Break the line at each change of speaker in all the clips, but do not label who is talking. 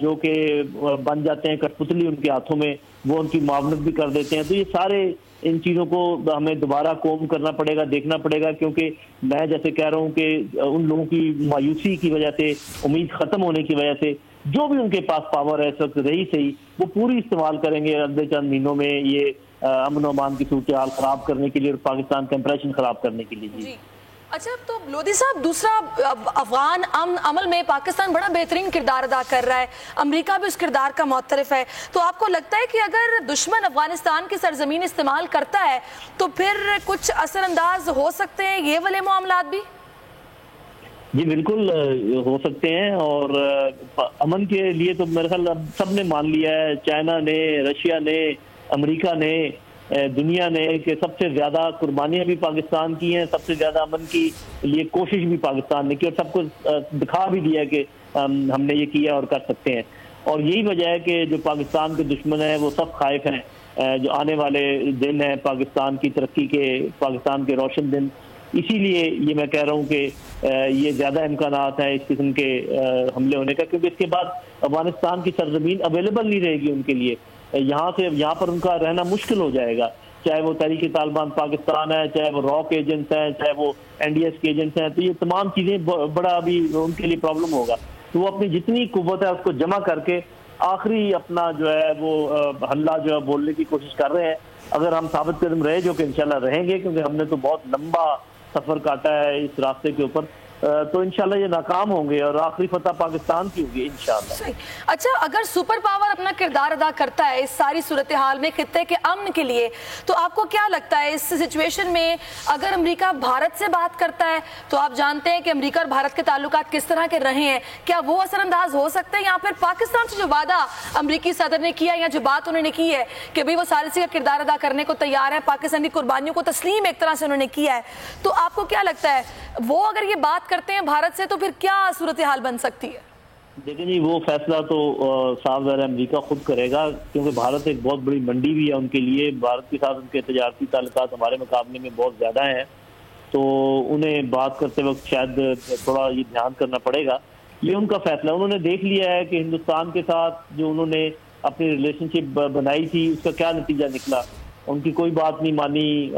جو کہ بن جاتے ہیں کٹپتلی ان کے ہاتھوں میں، وہ ان کی معاونت بھی کر دیتے ہیں. تو یہ سارے ان چیزوں کو ہمیں دوبارہ کوم کرنا پڑے گا، دیکھنا پڑے گا، کیونکہ میں جیسے کہہ رہا ہوں کہ ان لوگوں کی مایوسی کی وجہ سے، امید ختم ہونے کی وجہ سے، جو بھی ان کے پاس پاور ہے اس وقت رہی صحیح، وہ پوری استعمال کریں گے اگلے چند مہینوں میں یہ امن و امان کی صورتحال خراب کرنے کے لیے اور پاکستان کا امپریشن خراب کرنے کے لیے.
جی اچھا، تو لودھی صاحب، دوسرا افغان عمل میں پاکستان بڑا بہترین کردار ادا کر رہا ہے، امریکہ بھی اس کردار کا معترف ہے، تو آپ کو لگتا ہے کہ اگر دشمن افغانستان کی سرزمین استعمال کرتا ہے تو پھر کچھ اثر انداز ہو سکتے ہیں یہ والے معاملات بھی؟
جی بالکل ہو سکتے ہیں، اور امن کے لیے تو میرے خیال سب نے مان لیا ہے، چائنا نے، رشیا نے، امریکہ نے، دنیا نے، کہ سب سے زیادہ قربانیاں بھی پاکستان کی ہیں، سب سے زیادہ امن کی لیے کوشش بھی پاکستان نے کی، اور سب کو دکھا بھی دیا کہ ہم نے یہ کیا اور کر سکتے ہیں. اور یہی وجہ ہے کہ جو پاکستان کے دشمن ہیں وہ سب خائف ہیں، جو آنے والے دن ہیں پاکستان کی ترقی کے، پاکستان کے روشن دن. اسی لیے یہ میں کہہ رہا ہوں کہ یہ زیادہ امکانات ہیں اس قسم کے حملے ہونے کا، کیونکہ اس کے بعد افغانستان کی سرزمین اویلیبل نہیں رہے گی ان کے لیے، یہاں پر ان کا رہنا مشکل ہو جائے گا، چاہے وہ تحریک طالبان پاکستان ہے، چاہے وہ راک ایجنٹس ہیں، چاہے وہ NDS کے ایجنٹس ہیں. تو یہ تمام چیزیں بڑا ابھی ان کے لیے پرابلم ہوگا. تو وہ اپنی جتنی قوت ہے اس کو جمع کر کے آخری اپنا جو ہے وہ حملہ جو ہے بولنے کی کوشش کر رہے ہیں. اگر ہم ثابت قدم رہے، جو کہ انشاءاللہ رہیں گے، کیونکہ ہم نے تو بہت لمبا سفر کاٹا ہے اس راستے کے اوپر، تو انشاءاللہ یہ ناکام ہوں گے اور آخری فتح پاکستان کی ہوگی انشاءاللہ.
اچھا، اگر سپر پاور اپنا کردار ادا کرتا ہے اس ساری صورتحال میں خطے کے امن کے لیے، تو آپ کو کیا لگتا ہے اس سچویشن میں اگر امریکہ بھارت سے بات کرتا ہے، تو آپ جانتے ہیں کہ امریکہ اور بھارت کے تعلقات کس طرح کے رہے ہیں، کیا وہ اثر انداز ہو سکتے ہیں، یا پھر پاکستان سے جو وعدہ امریکی صدر نے کیا یا جو بات انہوں نے کی ہے کہ بھئی وہ ثالثی کا کردار ادا کرنے کو تیار ہے، پاکستان کی قربانیوں کو تسلیم ایک طرح سے انہوں نے کیا ہے، تو آپ کو کیا لگتا ہے وہ اگر یہ بات کرتے ہیں بھارت سے تو پھر کیا صورتحال بن سکتی ہے؟
دیکھیں جی، وہ فیصلہ تو صاف ظاہر امریکہ خود کرے گا، کیونکہ بھارت ایک بہت بڑی منڈی بھی ہے ان کے لیے. بھارت کے ساتھ ان کے تجارتی تعلقات ہمارے مقابلے میں بہت زیادہ ہیں، تو انہیں بات کرتے وقت شاید تھوڑا یہ دھیان کرنا پڑے گا. یہ ان کا فیصلہ، انہوں نے دیکھ لیا ہے کہ ہندوستان کے ساتھ جو انہوں نے اپنی ریلیشن شپ بنائی تھی اس کا کیا نتیجہ نکلا. ان کی کوئی بات نہیں مانی،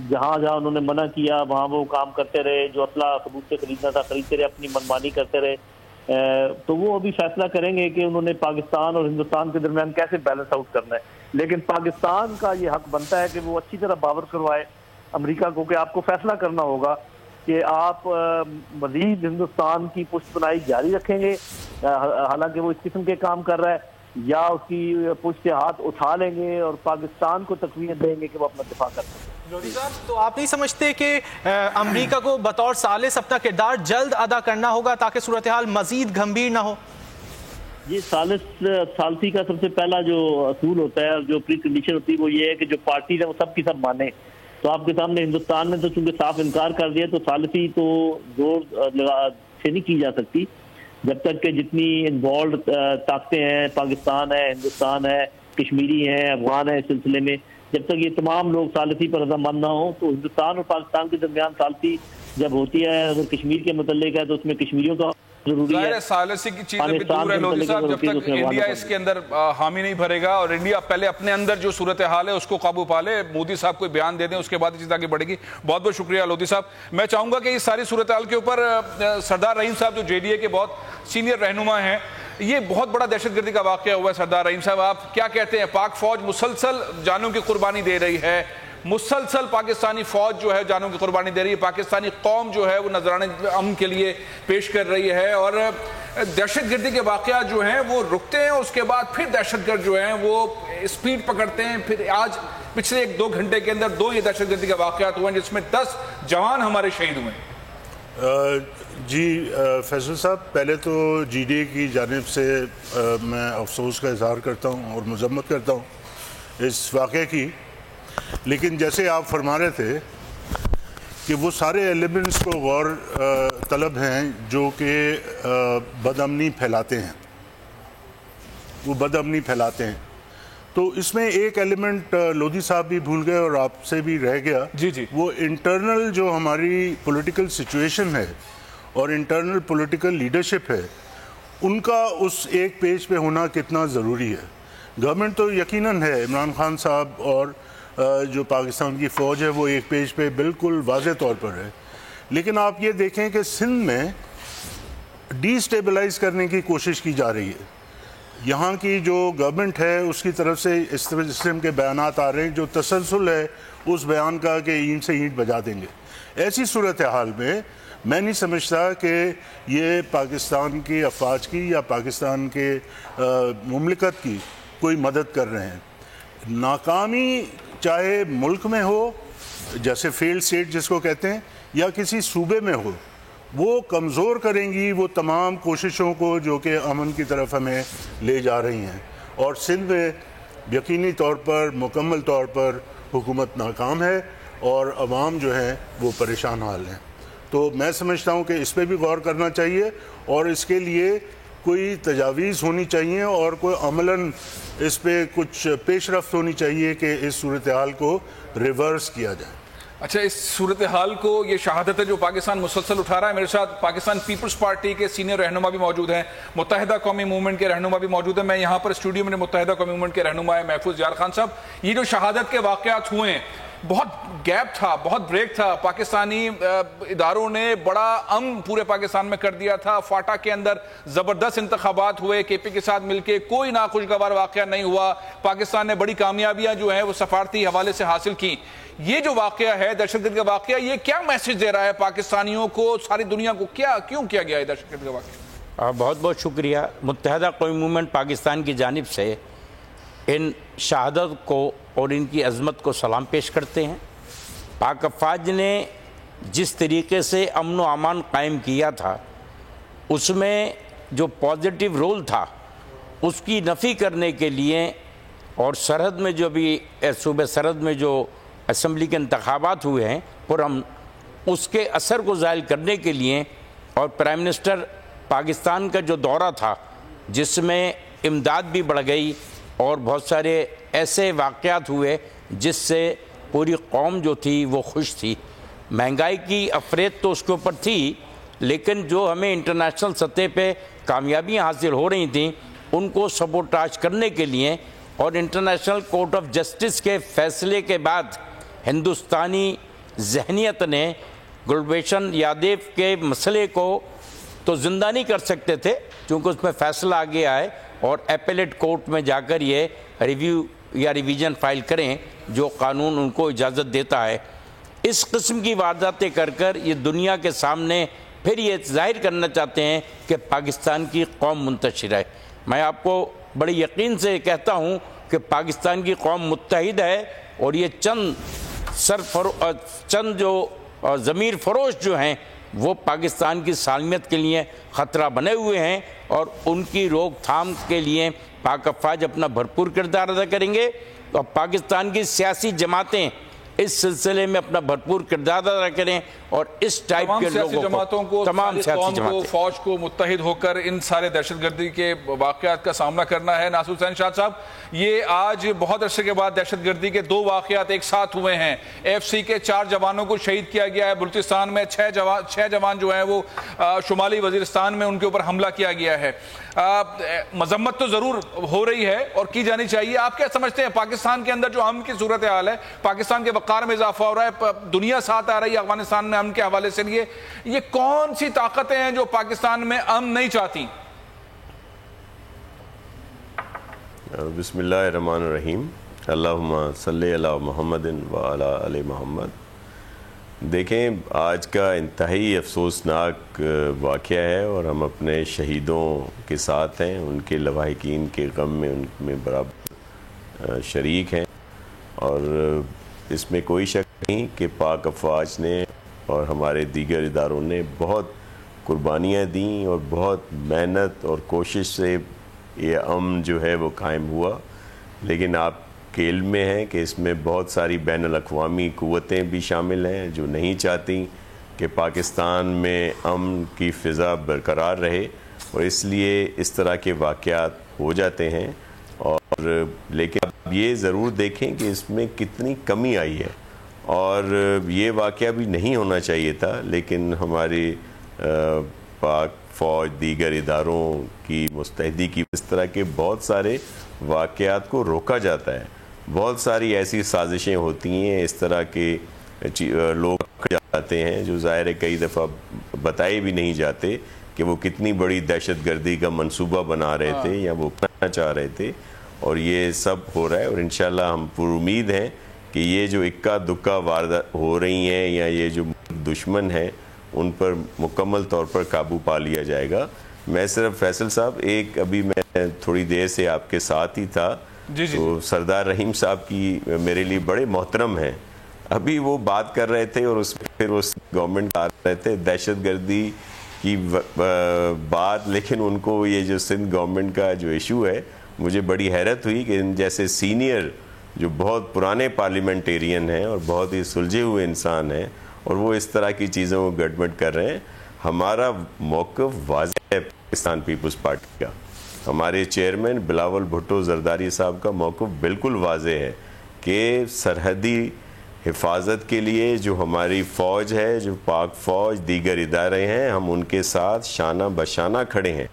جہاں انہوں نے منع کیا وہاں وہ کام کرتے رہے، جو اسلحہ ثبوت سے خریدنا تھا خریدتے رہے، اپنی منمانی کرتے رہے. تو وہ ابھی فیصلہ کریں گے کہ انہوں نے پاکستان اور ہندوستان کے درمیان کیسے بیلنس آؤٹ کرنا ہے. لیکن پاکستان کا یہ حق بنتا ہے کہ وہ اچھی طرح باور کروائے امریکہ کو کہ آپ کو فیصلہ کرنا ہوگا کہ آپ مزید ہندوستان کی پشت پناہی جاری رکھیں گے، حالانکہ وہ اس قسم کے کام کر رہا ہے، یا اس کی پشت سے ہاتھ اٹھا لیں گے اور پاکستان کو تقویت دیں گے کہ وہ اپنا دفاع کر سکیں.
لودھی صاحب، تو آپ نہیں سمجھتے کہ امریکہ کو بطور ثالث اپنا کردار جلد ادا کرنا ہوگا تاکہ صورتحال مزید گھمبیر نہ ہو؟
یہ ثالثی کا سب سے پہلا جو اصول ہوتا ہے اور جو پری کنڈیشن ہوتی ہے وہ یہ ہے کہ جو پارٹیز ہیں وہ سب کی سب مانے. تو آپ کے سامنے ہندوستان نے تو چونکہ صاف انکار کر دیا، تو ثالثی تو زور سے نہیں کی جا سکتی جب تک کہ جتنی انوالوڈ طاقتیں ہیں، پاکستان ہے، ہندوستان ہے، کشمیری ہیں، افغان ہیں، اس سلسلے میں جب تک یہ تمام لوگ ثالثی پر رضامند نہ ہوں. تو ہندوستان اور پاکستان کے درمیان ثالثی جب ہوتی ہے، اگر کشمیر کے متعلق ہے تو اس میں کشمیریوں کا ضروری ہے.
ثالثی کی چیزیں بھی دور ہے لودھی صاحب، جب تک انڈیا اس کے اندر حامی نہیں بھرے گا اور انڈیا پہلے اپنے اندر جو صورتحال ہے اس کو قابو پا لے، مودی صاحب کوئی بیان دے دیں، اس کے بعد یہ چیز آگے بڑھے گی. بہت بہت شکریہ لودھی صاحب. میں چاہوں گا کہ اس ساری صورتحال کے اوپر سردار رحیم صاحب جو JDA کے بہت سینئر رہنما ہیں، یہ بہت بڑا دہشت گردی کا واقعہ ہوا ہے. سردار رحیم صاحب، آپ کیا کہتے ہیں؟ پاک فوج مسلسل جانوں کی قربانی دے رہی ہے، مسلسل پاکستانی فوج جو ہے جانوں کی قربانی دے رہی ہے، پاکستانی قوم جو ہے وہ نذرانے امن کے لیے پیش کر رہی ہے، اور دہشت گردی کے واقعات جو ہیں وہ رکتے ہیں، اس کے بعد پھر دہشت گرد جو ہیں وہ اسپیڈ پکڑتے ہیں. پھر آج پچھلے 1-2 گھنٹے کے اندر 2 یہ دہشت گردی کے واقعات ہوئے ہیں جس میں 10 جوان ہمارے شہید ہوئے ہیں.
جی فیصل صاحب، پہلے تو JDA کی جانب سے میں افسوس کا اظہار کرتا ہوں اور مذمت کرتا ہوں اس واقعے کی. لیکن جیسے آپ فرما رہے تھے کہ وہ سارے ایلیمنٹس کو غور طلب ہیں جو کہ بد امنی پھیلاتے ہیں، وہ بد امنی پھیلاتے ہیں. تو اس میں ایک ایلیمنٹ لودھی صاحب بھی بھول گئے اور آپ سے بھی رہ گیا.
جی
وہ انٹرنل جو ہماری پولیٹیکل سچویشن ہے اور انٹرنل پولیٹیکل لیڈرشپ ہے، ان کا اس ایک پیج پہ ہونا کتنا ضروری ہے. گورنمنٹ تو یقیناً ہے, عمران خان صاحب اور جو پاکستان کی فوج ہے وہ ایک پیج پہ بالکل واضح طور پر ہے, لیکن آپ یہ دیکھیں کہ سندھ میں ڈی سٹیبلائز کرنے کی کوشش کی جا رہی ہے. یہاں کی جو گورنمنٹ ہے اس کی طرف سے اس قسم کے بیانات آ رہے ہیں جو تسلسل ہے اس بیان کا کہ اینٹ سے اینٹ بجا دیں گے. ایسی صورتحال میں میں نہیں سمجھتا کہ یہ پاکستان کی افواج کی یا پاکستان کے مملکت کی کوئی مدد کر رہے ہیں. ناکامی چاہے ملک میں ہو, جیسے فیلڈ سٹیٹ جس کو کہتے ہیں, یا کسی صوبے میں ہو, وہ کمزور کریں گی وہ تمام کوششوں کو جو کہ امن کی طرف ہمیں لے جا رہی ہیں. اور سندھ میں یقینی طور پر مکمل طور پر حکومت ناکام ہے اور عوام جو ہیں وہ پریشان حال ہیں. تو میں سمجھتا ہوں کہ اس پہ بھی غور کرنا چاہیے اور اس کے لیے کوئی تجاویز ہونی چاہیے اور کوئی عملاً اس پہ کچھ پیش رفت ہونی چاہیے کہ اس صورتحال کو ریورس کیا جائے.
اچھا, اس صورتحال کو, یہ شہادت ہے جو پاکستان مسلسل اٹھا رہا ہے. میرے ساتھ پاکستان پیپلز پارٹی کے سینئر رہنما بھی موجود ہیں, متحدہ قومی موومنٹ کے رہنما بھی موجود ہیں. میں یہاں پر اسٹوڈیو میں متحدہ قومی موومنٹ کے رہنما ہے محفوظ یار خان صاحب. یہ جو شہادت کے واقعات ہوئے ہیں, بہت گیپ تھا, بہت بریک تھا. پاکستانی اداروں نے بڑا امن پورے پاکستان میں کر دیا تھا. فاٹا کے اندر زبردست انتخابات ہوئے, کے پی کے ساتھ مل کے کوئی ناخوشگوار واقعہ نہیں ہوا. پاکستان نے بڑی کامیابیاں جو ہیں وہ سفارتی حوالے سے حاصل کی. یہ جو واقعہ ہے دہشت گردی کا واقعہ, یہ کیا میسج دے رہا ہے پاکستانیوں کو, ساری دنیا کو؟ کیوں کیا گیا ہے دہشت گردی کا واقعہ؟
بہت بہت شکریہ. متحدہ قومی موومنٹ پاکستان کی جانب سے ان شہادت کو اور ان کی عظمت کو سلام پیش کرتے ہیں. پاک افواج نے جس طریقے سے امن و امان قائم کیا تھا اس میں جو پازیٹیو رول تھا اس کی نفی کرنے کے لیے, اور سرحد میں جو بھی صوبہ سرحد میں جو اسمبلی کے انتخابات ہوئے ہیں پرامن, اس کے اثر کو ظاہر کرنے کے لیے, اور پرائم منسٹر پاکستان کا جو دورہ تھا جس میں امداد بھی بڑھ گئی اور بہت سارے ایسے واقعات ہوئے جس سے پوری قوم جو تھی وہ خوش تھی. مہنگائی کی افریت تو اس کے اوپر تھی, لیکن جو ہمیں انٹرنیشنل سطح پہ کامیابیاں حاصل ہو رہی تھیں ان کو سبوٹاج کرنے کے لیے, اور انٹرنیشنل کورٹ آف جسٹس کے فیصلے کے بعد ہندوستانی ذہنیت نے گلبھوشن یادیو کے مسئلے کو تو زندہ نہیں کر سکتے تھے چونکہ اس میں فیصلہ آگے آئے, اور ایپیلیٹ کورٹ میں جا کر یہ ریویو یا ریویژن فائل کریں جو قانون ان کو اجازت دیتا ہے. اس قسم کی وارداتیں کر کر یہ دنیا کے سامنے پھر یہ ظاہر کرنا چاہتے ہیں کہ پاکستان کی قوم منتشر ہے. میں آپ کو بڑے یقین سے کہتا ہوں کہ پاکستان کی قوم متحد ہے, اور یہ چند جو ضمیر فروش جو ہیں وہ پاکستان کی سالمیت کے لیے خطرہ بنے ہوئے ہیں, اور ان کی روک تھام کے لیے پاک افواج اپنا بھرپور کردار ادا کریں گے. اور پاکستان کی سیاسی جماعتیں اس سلسلے میں اپنا بھرپور کردار ادا کریں, اور اس ٹائپ کے لوگوں کو, تمام سیاسی جماعتوں کو,
فوج کو متحد ہو کر ان سارے دہشت گردی کے واقعات کا سامنا کرنا ہے. ناصر حسین شاہ صاحب, یہ آج بہت عرصے کے بعد دہشت گردی کے 2 واقعات ایک ساتھ ہوئے ہیں. FCC کے 4 جوانوں کو شہید کیا گیا ہے بلوچستان میں, 6 جوان جو ہیں وہ شمالی وزیرستان میں ان کے اوپر حملہ کیا گیا ہے. مذمت تو ضرور ہو رہی ہے اور کی جانی چاہیے. آپ کیا سمجھتے ہیں پاکستان کے اندر جو امن کی صورتحال ہے, پاکستان کے وقار میں اضافہ ہو رہا ہے, دنیا ساتھ آ رہی ہے افغانستان میں امن کے حوالے سے, یہ کون سی طاقتیں ہیں جو پاکستان میں امن نہیں چاہتی؟
بسم اللہ الرحمن الرحیم. اللہم صلی علی محمد وعلی آل محمد. دیکھیں, آج کا انتہائی افسوسناک واقعہ ہے اور ہم اپنے شہیدوں کے ساتھ ہیں, ان کے لواحقین کے غم میں ان میں برابر شریک ہیں, اور اس میں کوئی شک نہیں کہ پاک افواج نے اور ہمارے دیگر اداروں نے بہت قربانیاں دیں اور بہت محنت اور کوشش سے یہ امن جو ہے وہ قائم ہوا. لیکن آپ کے علم میں ہے کہ اس میں بہت ساری بین الاقوامی قوتیں بھی شامل ہیں جو نہیں چاہتی کہ پاکستان میں امن کی فضا برقرار رہے, اور اس لیے اس طرح کے واقعات ہو جاتے ہیں. اور لیکن اب یہ ضرور دیکھیں کہ اس میں کتنی کمی آئی ہے, اور یہ واقعہ بھی نہیں ہونا چاہیے تھا, لیکن ہماری پاک فوج دیگر اداروں کی مستحدی کی اس طرح کے بہت سارے واقعات کو روکا جاتا ہے. بہت ساری ایسی سازشیں ہوتی ہیں, اس طرح کے لوگ جاتے ہیں جو ظاہر ہے کئی دفعہ بتائے بھی نہیں جاتے کہ وہ کتنی بڑی دہشت گردی کا منصوبہ بنا رہے تھے یا وہ کرنا چاہ رہے تھے, اور یہ سب ہو رہا ہے. اور انشاءاللہ ہم پر امید ہیں کہ یہ جو اکا دکا واردات ہو رہی ہیں یا یہ جو دشمن ہیں ان پر مکمل طور پر قابو پا لیا جائے گا. میں صرف فیصل صاحب ایک ابھی میں تھوڑی دیر سے آپ کے ساتھ ہی تھا, تو سردار رحیم صاحب کی میرے لیے بڑے محترم ہیں, ابھی وہ بات کر رہے تھے اور پھر اس گورنمنٹ آ رہے تھے دہشت گردی کی بات, لیکن ان کو یہ جو سندھ گورنمنٹ کا جو ایشو ہے مجھے بڑی حیرت ہوئی کہ ان جیسے سینئر جو بہت پرانے پارلیمنٹیرین ہیں اور بہت ہی سلجھے ہوئے انسان ہیں اور وہ اس طرح کی چیزوں کو گڑبڑ کر رہے ہیں. ہمارا موقف واضح ہے پاکستان پیپلز پارٹی کا, ہمارے چیئرمین بلاول بھٹو زرداری صاحب کا موقف بالکل واضح ہے کہ سرحدی حفاظت کے لیے جو ہماری فوج ہے, جو پاک فوج دیگر ادارے ہیں, ہم ان کے ساتھ شانہ بشانہ کھڑے ہیں.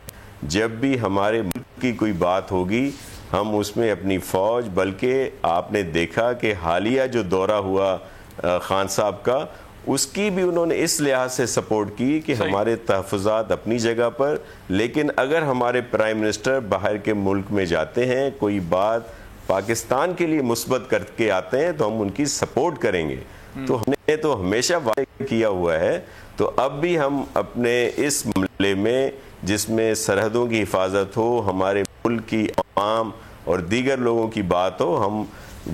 جب بھی ہمارے ملک کی کوئی بات ہوگی ہم اس میں اپنی فوج, بلکہ آپ نے دیکھا کہ حالیہ جو دورہ ہوا خان صاحب کا, اس کی بھی انہوں نے اس لحاظ سے سپورٹ کی کہ ہمارے تحفظات اپنی جگہ پر, لیکن اگر ہمارے پرائم منسٹر باہر کے ملک میں جاتے ہیں کوئی بات پاکستان کے لیے مثبت کر کے آتے ہیں تو ہم ان کی سپورٹ کریں گے. تو ہم نے تو ہمیشہ وعدہ کیا ہوا ہے, تو اب بھی ہم اپنے اس معاملے میں جس میں سرحدوں کی حفاظت ہو, ہمارے ملک کی عوام اور دیگر لوگوں کی بات ہو, ہم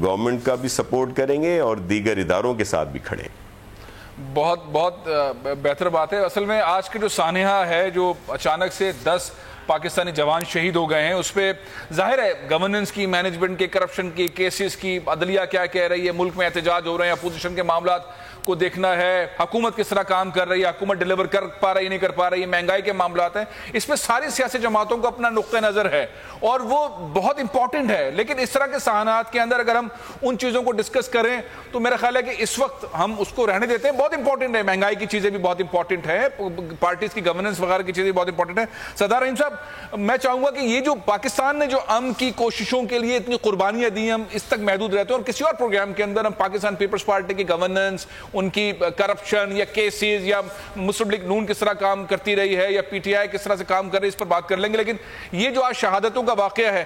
گورنمنٹ کا بھی سپورٹ کریں گے اور دیگر اداروں کے ساتھ بھی کھڑے ہیں.
بہت بہت بہتر بات ہے. اصل میں آج کے جو سانحہ ہے, جو اچانک سے 10 پاکستانی جوان شہید ہو گئے ہیں, اس پہ ظاہر ہے گورننس کی, مینجمنٹ کے, کرپشن کی, کیسز کی, عدلیہ کیا کہہ رہی ہے, ملک میں احتجاج ہو رہے ہیں, اپوزیشن کے معاملات کو دیکھنا ہے, حکومت کس طرح کام کر رہی ہے, حکومت ڈیلیور کر پا رہی نہیں کر پا رہی ہے, مہنگائی کے معاملات ہیں, اس پہ ساری سیاسی جماعتوں کو اپنا نقطہ نظر ہے اور وہ بہت امپورٹنٹ ہے. لیکن اس طرح کے سانحات کے اندر اگر ہم ان چیزوں کو ڈسکس کریں تو میرا خیال ہے کہ اس وقت ہم اس کو رہنے دیتے ہیں. بہت امپورٹنٹ ہے, مہنگائی کی چیزیں بھی بہت امپورٹنٹ ہیں, پارٹیز کی گورننس وغیرہ کی چیزیں بہت امپورٹنٹ ہیں. سردار رحیم صاحب, میں چاہوں گا کہ یہ جو پاکستان نے جو امن کی کوششوں کے لیے اتنی قربانیاں دی, ہم اس تک محدود رہتے ہیں اور کسی اور پروگرام کے اندر ہم پاکستان پیپلز پارٹی کی گورننس, ان کی کرپشن یا کیسز یا مسلم لیگ نون کس طرح کام کرتی رہی ہے یا پی ٹی آئی کس طرح سے کام کر رہی ہے, اس پر بات کر لیں گے. لیکن یہ جو آج شہادتوں کا واقعہ ہے,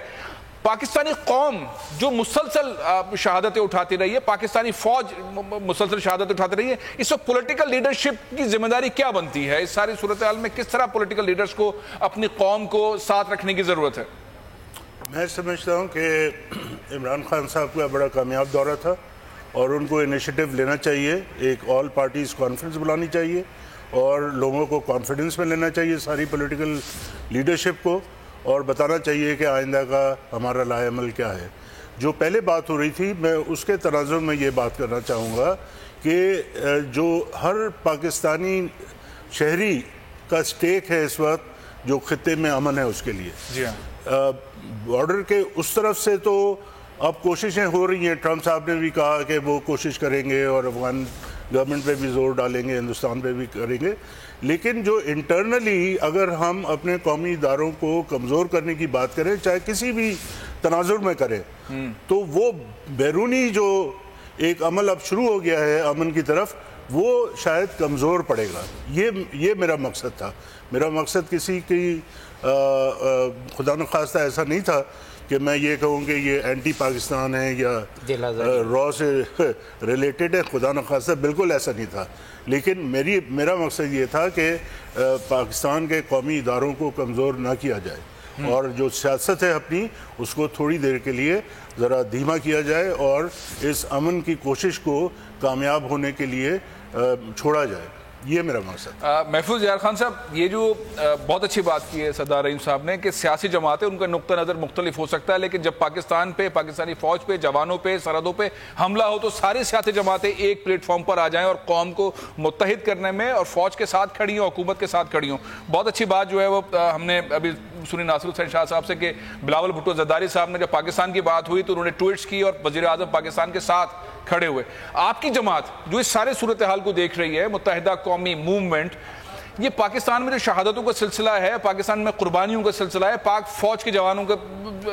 پاکستانی قوم جو مسلسل شہادتیں اٹھاتی رہی ہے, پاکستانی فوج مسلسل شہادتیں اٹھاتی رہی ہے, اس وقت پولیٹیکل لیڈرشپ کی ذمہ داری کیا بنتی ہے؟ اس ساری صورتحال میں کس طرح پولیٹیکل لیڈرز کو اپنی قوم کو ساتھ رکھنے کی ضرورت ہے؟
میں سمجھتا ہوں کہ عمران خان صاحب کا بڑا کامیاب دورہ تھا اور ان کو انیشیٹو لینا چاہیے, ایک آل پارٹیز کانفرنس بلانی چاہیے اور لوگوں کو کانفیڈنس میں لینا چاہیے, ساری پولیٹیکل لیڈرشپ کو, اور بتانا چاہیے کہ آئندہ کا ہمارا لائحہ عمل کیا ہے. جو پہلے بات ہو رہی تھی, میں اس کے تناظر میں یہ بات کرنا چاہوں گا کہ جو ہر پاکستانی شہری کا سٹیک ہے اس وقت جو خطے میں امن ہے اس کے لیے, بارڈر کے اس طرف سے تو اب کوششیں ہو رہی ہیں. ٹرمپ صاحب نے بھی کہا کہ وہ کوشش کریں گے اور افغان گورنمنٹ پہ بھی زور ڈالیں گے, ہندوستان پہ بھی کریں گے. لیکن جو انٹرنلی اگر ہم اپنے قومی اداروں کو کمزور کرنے کی بات کریں, چاہے کسی بھی تناظر میں کریں, تو وہ بیرونی جو ایک عمل اب شروع ہو گیا ہے امن کی طرف, وہ شاید کمزور پڑے گا. یہ میرا مقصد تھا. میرا مقصد کسی کی خدا نخواستہ ایسا نہیں تھا کہ میں یہ کہوں کہ یہ اینٹی پاکستان ہے یا را سے ریلیٹڈ ہے, خدا نخواستہ بالکل ایسا نہیں تھا. لیکن میرا مقصد یہ تھا کہ پاکستان کے قومی اداروں کو کمزور نہ کیا جائے اور جو سیاست ہے اپنی اس کو تھوڑی دیر کے لیے ذرا دھیما کیا جائے اور اس امن کی کوشش کو کامیاب ہونے کے لیے چھوڑا جائے. یہ میرا مقصد.
محفوظ یار خان صاحب, یہ جو بہت اچھی بات کی ہے سردار رحیم صاحب نے کہ سیاسی جماعتیں, ان کا نقطہ نظر مختلف ہو سکتا ہے, لیکن جب پاکستان پہ, پاکستانی فوج پہ, جوانوں پہ, سرحدوں پہ حملہ ہو تو ساری سیاسی جماعتیں ایک پلیٹ فارم پر آ جائیں اور قوم کو متحد کرنے میں اور فوج کے ساتھ کھڑی ہوں, حکومت کے ساتھ کھڑی ہوں. بہت اچھی بات جو ہے وہ ہم نے ابھی سنی ناصر حسین شاہ صاحب سے کہ بلاول بھٹو زرداری صاحب نے جب پاکستان کی بات ہوئی تو انہوں نے ٹویٹس کی اور وزیر اعظم پاکستان کے ساتھ کھڑے ہوئے. آپ کی جماعت جو اس سارے صورتحال کو دیکھ رہی ہے, متحدہ قومی موومنٹ, یہ پاکستان میں جو شہادتوں کا سلسلہ ہے، پاکستان میں قربانیوں کا سلسلہ ہے، پاک فوج کے جوانوں کا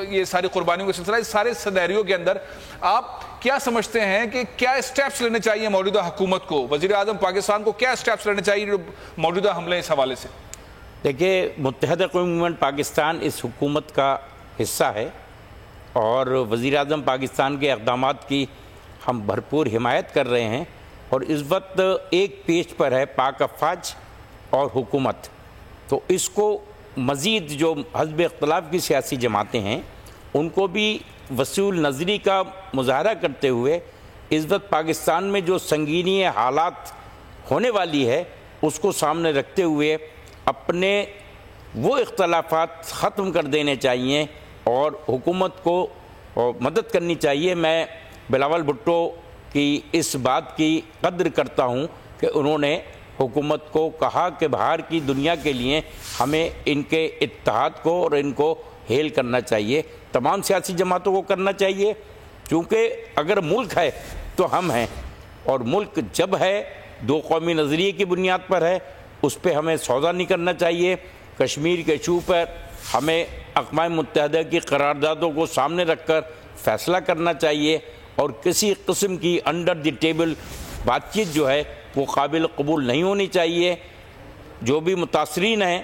یہ ساری قربانیوں کا سلسلہ ہے، اس سارے سینیریو کے اندر آپ کیا سمجھتے ہیں کہ کیا اسٹیپس لینے چاہیے موجودہ حکومت کو، وزیر اعظم پاکستان کو کیا اسٹیپس لینے چاہیے موجودہ حملے اس حوالے سے؟
دیکھیے، متحدہ قومی موومنٹ پاکستان اس حکومت کا حصہ ہے اور وزیر اعظم پاکستان کے اقدامات کی ہم بھرپور حمایت کر رہے ہیں، اور اس وقت ایک پیج پر ہے پاک افواج اور حکومت. تو اس کو مزید جو حزب اختلاف کی سیاسی جماعتیں ہیں ان کو بھی وسیع النظری کا مظاہرہ کرتے ہوئے اس وقت پاکستان میں جو سنگینی حالات ہونے والی ہے اس کو سامنے رکھتے ہوئے اپنے وہ اختلافات ختم کر دینے چاہیے اور حکومت کو مدد کرنی چاہیے. میں بلاول بھٹو کی اس بات کی قدر کرتا ہوں کہ انہوں نے حکومت کو کہا کہ باہر کی دنیا کے لیے ہمیں ان کے اتحاد کو اور ان کو ہیل کرنا چاہیے. تمام سیاسی جماعتوں کو کرنا چاہیے، کیونکہ اگر ملک ہے تو ہم ہیں، اور ملک جب ہے دو قومی نظریے کی بنیاد پر ہے، اس پہ ہمیں سودا نہیں کرنا چاہیے. کشمیر کے ایشو پر ہمیں اقوام متحدہ کی قراردادوں کو سامنے رکھ کر فیصلہ کرنا چاہیے، اور کسی قسم کی انڈر دی ٹیبل بات چیت جو ہے وہ قابل قبول نہیں ہونی چاہیے. جو بھی متاثرین ہیں،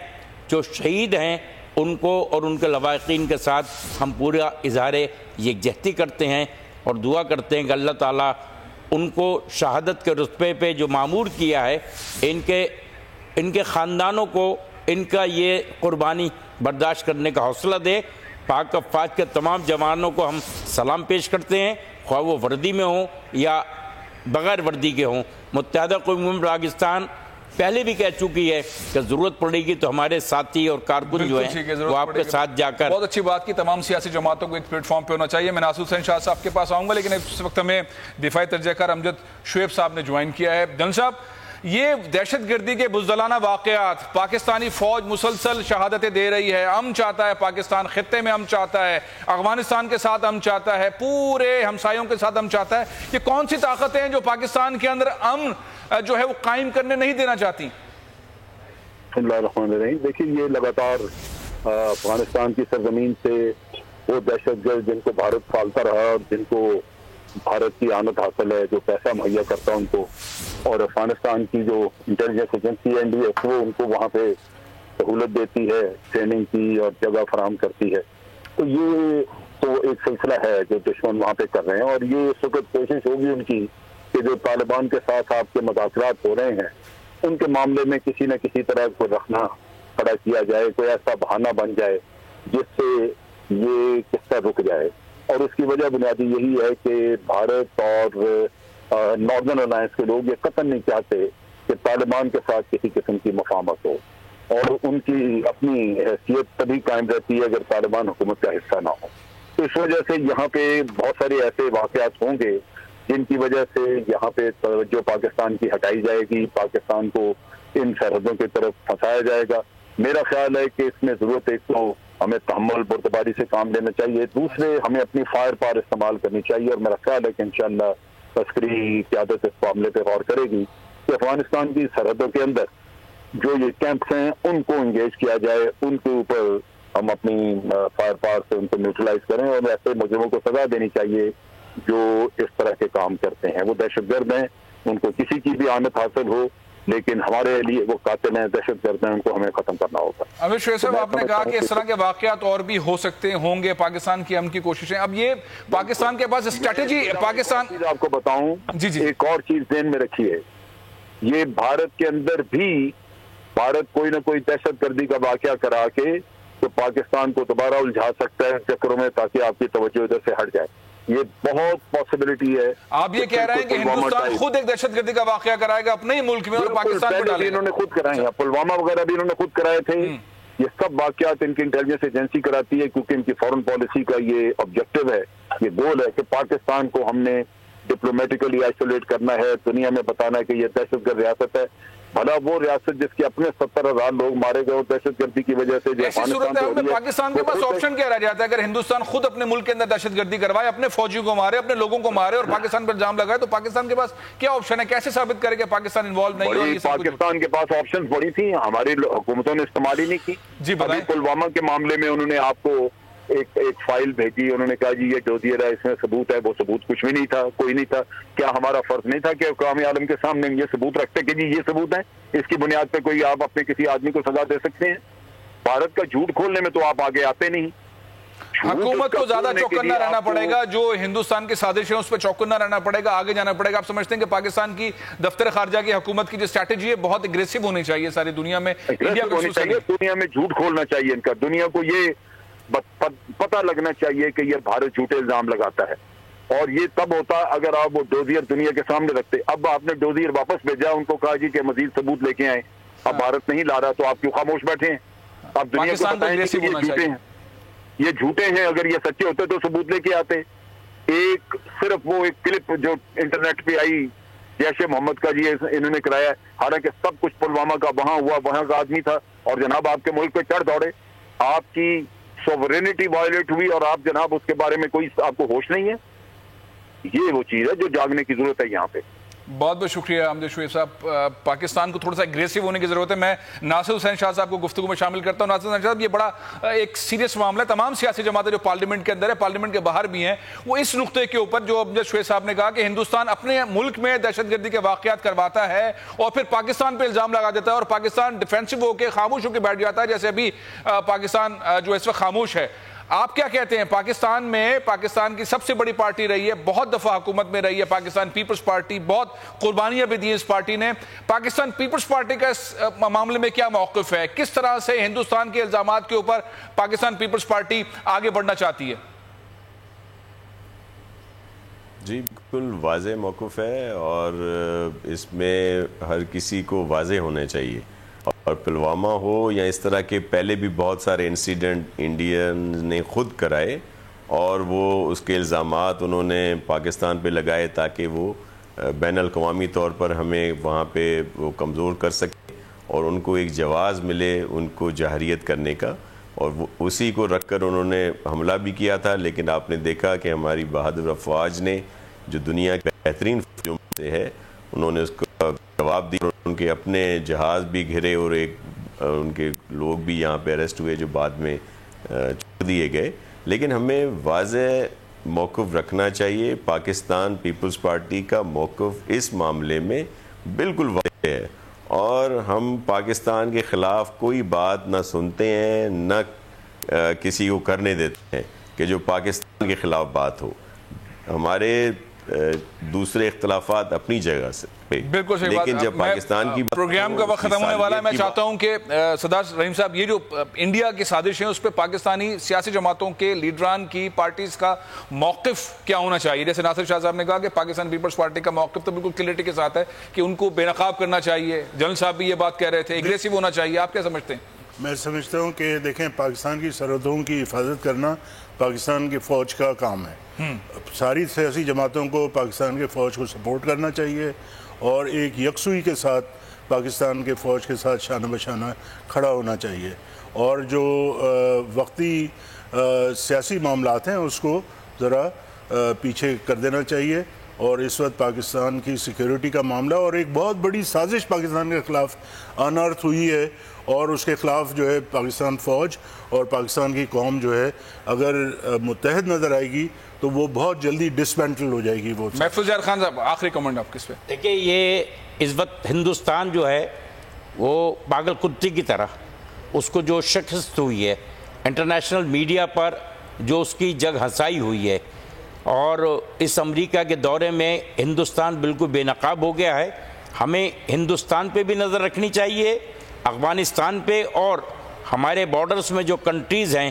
جو شہید ہیں، ان کو اور ان کے لواحقین کے ساتھ ہم پورا اظہار یکجہتی کرتے ہیں اور دعا کرتے ہیں کہ اللہ تعالیٰ ان کو شہادت کے رتبے پہ جو معمور کیا ہے، ان کے خاندانوں کو ان کا یہ قربانی برداشت کرنے کا حوصلہ دے. پاک افواج کے تمام جوانوں کو ہم سلام پیش کرتے ہیں، خواہ وہ وردی میں ہوں یا بغیر وردی کے ہوں. متحدہ قومی موومنٹ پاکستان پہلے بھی کہہ چکی ہے کہ ضرورت پڑے گی تو ہمارے ساتھی اور کارکن جو ہیں وہ آپ کے ساتھ جا کر.
بہت اچھی بات کی، تمام سیاسی جماعتوں کو ایک پلیٹ فارم پہ ہونا چاہیے. میں ناصر حسین شاہ صاحب کے پاس آؤں گا، لیکن اس وقت ہمیں دفاعی تجزیہ کار امجد شعیب صاحب نے جوائن کیا ہے. جنرل صاحب، یہ دہشت گردی کے بزدلانہ واقعات، پاکستانی فوج مسلسل شہادتیں دے رہی ہے، امن چاہتا ہے، پاکستان خطے میں امن چاہتا ہے، افغانستان کے ساتھ امن چاہتا ہے، پورے ہمسایوں کے ساتھ امن چاہتا ہے. یہ کون سی طاقتیں ہیں جو پاکستان کے اندر امن جو ہے وہ قائم کرنے نہیں دینا چاہتی؟
بسم اللہ الرحمن الرحیم. دیکھیے، یہ لگاتار افغانستان کی سرزمین سے وہ دہشت گرد جن کو بھارت پالتا رہا اور جن کو بھارت کی آمد حاصل ہے، جو پیسہ مہیا کرتا ان کو، اور افغانستان کی جو انٹیلیجنس ایجنسی NDS وہ ان کو وہاں پہ سہولت دیتی ہے، ٹریننگ کی اور جگہ فراہم کرتی ہے. تو یہ تو ایک سلسلہ ہے جو دشمن وہاں پہ کر رہے ہیں، اور یہ اس وقت کوشش ہوگی ان کی کہ جو طالبان کے ساتھ آپ کے مذاکرات ہو رہے ہیں ان کے معاملے میں کسی نہ کسی طرح کو رکھنا کھڑا کیا جائے، کوئی ایسا بہانہ بن جائے جس سے یہ قصہ رک جائے. اور اس کی وجہ بنیادی یہی ہے کہ بھارت اور ناردرن الائنس کے لوگ یہ قطعاً نہیں چاہتے کہ طالبان کے ساتھ کسی قسم کی مفاہمت ہو، اور ان کی اپنی حیثیت تبھی قائم رہتی ہے اگر طالبان حکومت کا حصہ نہ ہو. تو اس وجہ سے یہاں پہ بہت سارے ایسے واقعات ہوں گے جن کی وجہ سے یہاں پہ توجہ پاکستان کی ہٹائی جائے گی، پاکستان کو ان سرحدوں کی طرف پھنسایا جائے گا. میرا خیال ہے کہ اس میں ضرورت ایک تو ہمیں تحمل بردباری سے کام لینا چاہیے، دوسرے ہمیں اپنی فائر پاور استعمال کرنی چاہیے، اور میرا خیال ہے کہ انشاءاللہ عسکری قیادت اس معاملے پہ غور کرے گی کہ افغانستان کی سرحدوں کے اندر جو یہ کیمپس ہیں ان کو انگیج کیا جائے، ان کے اوپر ہم اپنی فائر پاور سے ان کو نیوٹرلائز کریں، اور ایسے مجرموں کو سزا دینی چاہیے جو اس طرح کے کام کرتے ہیں. وہ دہشت گرد ہیں، ان کو کسی کی بھی آمد حاصل ہو، لیکن ہمارے لیے وہ قاتل ہیں، دہشت گرد ہیں، ان کو ہمیں ختم کرنا ہوگا.
امجد شعیب صاحب، آپ نے کہا کہ اس طرح کے واقعات اور بھی ہو سکتے ہوں گے، پاکستان کی امن کی کوششیں. اب یہ پاکستان کے پاس اسٹریٹجی، پاکستان
آپ کو بتاؤں ایک اور چیز ذہن میں رکھیے، یہ بھارت کے اندر بھی بھارت کوئی نہ کوئی دہشت گردی کا واقعہ کرا کے تو پاکستان کو دوبارہ الجھا سکتا ہے چکروں میں، تاکہ آپ کی توجہ ادھر سے ہٹ جائے. یہ بہت پاسبلٹی ہے.
آپ یہ کہہ رہے ہیں کہ ہندوستان خود ایک دہشت گردی کا واقعہ کرائے گا اپنے ہی ملک میں اور پاکستان کو ڈالے گا؟
انہوں نے خود کرائے ہیں، پلوامہ وغیرہ بھی انہوں نے خود کرائے تھے. یہ سب واقعات ان کی انٹیلیجنس ایجنسی کراتی ہے، کیونکہ ان کی فورن پالیسی کا یہ آبجیکٹو ہے، یہ گول ہے کہ پاکستان کو ہم نے ڈپلومیٹیکلی آئسولیٹ کرنا ہے، دنیا میں بتانا ہے کہ یہ دہشت گرد ریاست ہے. بھلا وہ ریاست جس کے اپنے 70,000 لوگ مارے گئے اور دہشت گردی کی وجہ سے
ایسی صورتحال میں پاکستان کے پاس آپشن کیا رہ جاتا ہے؟ اگر ہندوستان خود اپنے ملک کے اندر دہشت گردی کروائے، اپنے فوجیوں کو مارے، اپنے لوگوں کو مارے اور پاکستان پر الزام لگائے، تو پاکستان کے پاس کیا آپشن ہے؟ کیسے ثابت کرے کہ پاکستان انوالو نہیں ہوا؟
پاکستان کے پاس آپشن بڑی تھی، ہماری حکومتوں نے استعمال ہی نہیں کی.
جی بتائیں.
پلوامہ کے معاملے میں انہوں نے آپ کو ایک فائل بھیجی، انہوں نے کہا جی یہ ڈوزیر ہے، اس میں ثبوت ہے. وہ ثبوت کچھ بھی نہیں تھا، کوئی نہیں تھا. کیا ہمارا فرض نہیں تھا کہ اقوام عالم کے سامنے یہ ثبوت رکھتے کہ جی یہ ثبوت ہے، اس کی بنیاد پہ کوئی آپ اپنے کسی آدمی کو سزا دے سکتے ہیں؟ بھارت کا جھوٹ کھولنے میں تو آپ آگے آتے نہیں.
حکومت کو زیادہ چوکنا رہنا پڑے گا، جو ہندوستان کی سازش ہے اس پہ چوکنا رہنا پڑے گا، آگے جانا پڑے گا. آپ سمجھتے ہیں کہ پاکستان کی دفتر خارجہ کی حکومت کی جو اسٹریٹجی ہے بہت اگریسو ہونی چاہیے ساری دنیا میں؟
دنیا میں جھوٹ کھولنا چاہیے ان کا. دنیا کو یہ پتہ لگنا چاہیے کہ یہ بھارت جھوٹے الزام لگاتا ہے، اور یہ تب ہوتا اگر آپ وہ ڈوزیر دنیا کے سامنے رکھتے. اب آپ نے ڈوزیر واپس بھیجا، ان کو کہا جی کہ مزید ثبوت لے کے آئیں. اب بھارت نہیں لا رہا تو آپ کیوں خاموش بیٹھے ہیں؟ آپ دنیا کو بتائیں کہ یہ جھوٹے ہیں، یہ جھوٹے ہیں. اگر یہ سچے ہوتے تو ثبوت لے کے آتے. صرف وہ ایک کلپ جو انٹرنیٹ پہ آئی جیش محمد کا، جی انہوں نے کرایا، حالانکہ سب کچھ پلوامہ کا وہاں ہوا، وہاں کا آدمی تھا، اور جناب آپ کے ملک پہ چڑھ دوڑے. آپ کی سوورینٹی وائلیٹ ہوئی اور آپ جناب اس کے بارے میں کوئی آپ کو ہوش نہیں ہے. یہ وہ چیز ہے جو جاگنے کی ضرورت ہے یہاں پہ.
بہت بہت شکریہ امجد شعیب صاحب. پاکستان کو تھوڑا سا اگریسو ہونے کی ضرورت ہے. میں ناصر حسین شاہ صاحب کو گفتگو میں شامل کرتا ہوں. ناصر حسین صاحب، یہ بڑا ایک سیریس معاملہ ہے. تمام سیاسی جماعتیں جو پارلیمنٹ کے اندر ہے، پارلیمنٹ کے باہر بھی ہیں، وہ اس نقطے کے اوپر جو امجد شعیب صاحب نے کہا کہ ہندوستان اپنے ملک میں دہشت گردی کے واقعات کرواتا ہے اور پھر پاکستان پہ الزام لگا دیتا ہے اور پاکستان ڈیفینسو ہو کے خاموش ہو کے بیٹھ جاتا ہے، جیسے ابھی پاکستان جو اس وقت خاموش ہے. آپ کیا کہتے ہیں؟ پاکستان میں پاکستان کی سب سے بڑی پارٹی رہی ہے، بہت دفعہ حکومت میں رہی ہے پاکستان پیپلز پارٹی، بہت قربانیاں بھی دی اس پارٹی نے. پاکستان پیپلز پارٹی کا اس معاملے میں کیا موقف ہے؟ کس طرح سے ہندوستان کے الزامات کے اوپر پاکستان پیپلز پارٹی آگے بڑھنا چاہتی ہے؟
جی بالکل واضح موقف ہے، اور اس میں ہر کسی کو واضح ہونا چاہیے. اور پلوامہ ہو یا اس طرح کے پہلے بھی بہت سارے انسیڈنٹ انڈین نے خود کرائے، اور وہ اس کے الزامات انہوں نے پاکستان پہ لگائے تاکہ وہ بین الاقوامی طور پر ہمیں وہاں پہ وہ کمزور کر سکے اور ان کو ایک جواز ملے ان کو جہریت کرنے کا. اور وہ اسی کو رکھ کر انہوں نے حملہ بھی کیا تھا. لیکن آپ نے دیکھا کہ ہماری بہادر افواج نے، جو دنیا کی بہترین فوجوں میں سے ہے، انہوں نے اس کا جواب دیا. ان کے اپنے جہاز بھی گھرے اور ان کے لوگ بھی یہاں پہ اریسٹ ہوئے جو بعد میں چھوڑ دیے گئے. لیکن ہمیں واضح موقف رکھنا چاہیے. پاکستان پیپلز پارٹی کا موقف اس معاملے میں بالکل واضح ہے، اور ہم پاکستان کے خلاف کوئی بات نہ سنتے ہیں نہ کسی کو کرنے دیتے ہیں کہ جو پاکستان کے خلاف بات ہو. ہمارے دوسرے اختلافات اپنی جگہ سے
بالکل صحیح بات.
لیکن جب پاکستان کی
پروگرام کا وقت ختم ہونے والا ہے، میں چاہتا ہوں کہ سردار رحیم صاحب، یہ جو انڈیا کی سازش ہے اس پہ پاکستانی سیاسی جماعتوں کے لیڈران کی پارٹیز کا موقف کیا ہونا چاہیے؟ جیسے ناصر شاہ صاحب نے کہا کہ پاکستان پیپلز پارٹی کا موقف تو بالکل کلیئرٹی کے ساتھ ہے کہ ان کو بے نقاب کرنا چاہیے. جنرل صاحب بھی یہ بات کہہ رہے تھے، اگریسو ہونا چاہیے. آپ کیا سمجھتے ہیں؟
میں سمجھتا ہوں کہ دیکھیں، پاکستان کی سرحدوں کی حفاظت کرنا پاکستان کی فوج کا کام ہے. ساری سیاسی جماعتوں کو پاکستان کے فوج کو سپورٹ کرنا چاہیے اور ایک یکسوئی کے ساتھ پاکستان کے فوج کے ساتھ شانہ بشانہ کھڑا ہونا چاہیے. اور جو وقتی سیاسی معاملات ہیں اس کو ذرا پیچھے کر دینا چاہیے. اور اس وقت پاکستان کی سیکیورٹی کا معاملہ اور ایک بہت بڑی سازش پاکستان کے خلاف انرتھ ہوئی ہے، اور اس کے خلاف جو ہے پاکستان فوج اور پاکستان کی قوم جو ہے اگر متحد نظر آئے گی تو وہ بہت جلدی ڈسمینٹل ہو جائے گی. وہ
محفوظ یار خان صاحب، آخری کمنٹ آپ کس پہ؟
دیکھیں، یہ اس وقت ہندوستان جو ہے وہ پاگل کتی کی طرح اس کو جو شکست ہوئی ہے انٹرنیشنل میڈیا پر، جو اس کی جگ ہنسائی ہوئی ہے، اور اس امریکہ کے دورے میں ہندوستان بالکل بے نقاب ہو گیا ہے. ہمیں ہندوستان پہ بھی نظر رکھنی چاہیے، افغانستان پہ، اور ہمارے بارڈرز میں جو کنٹریز ہیں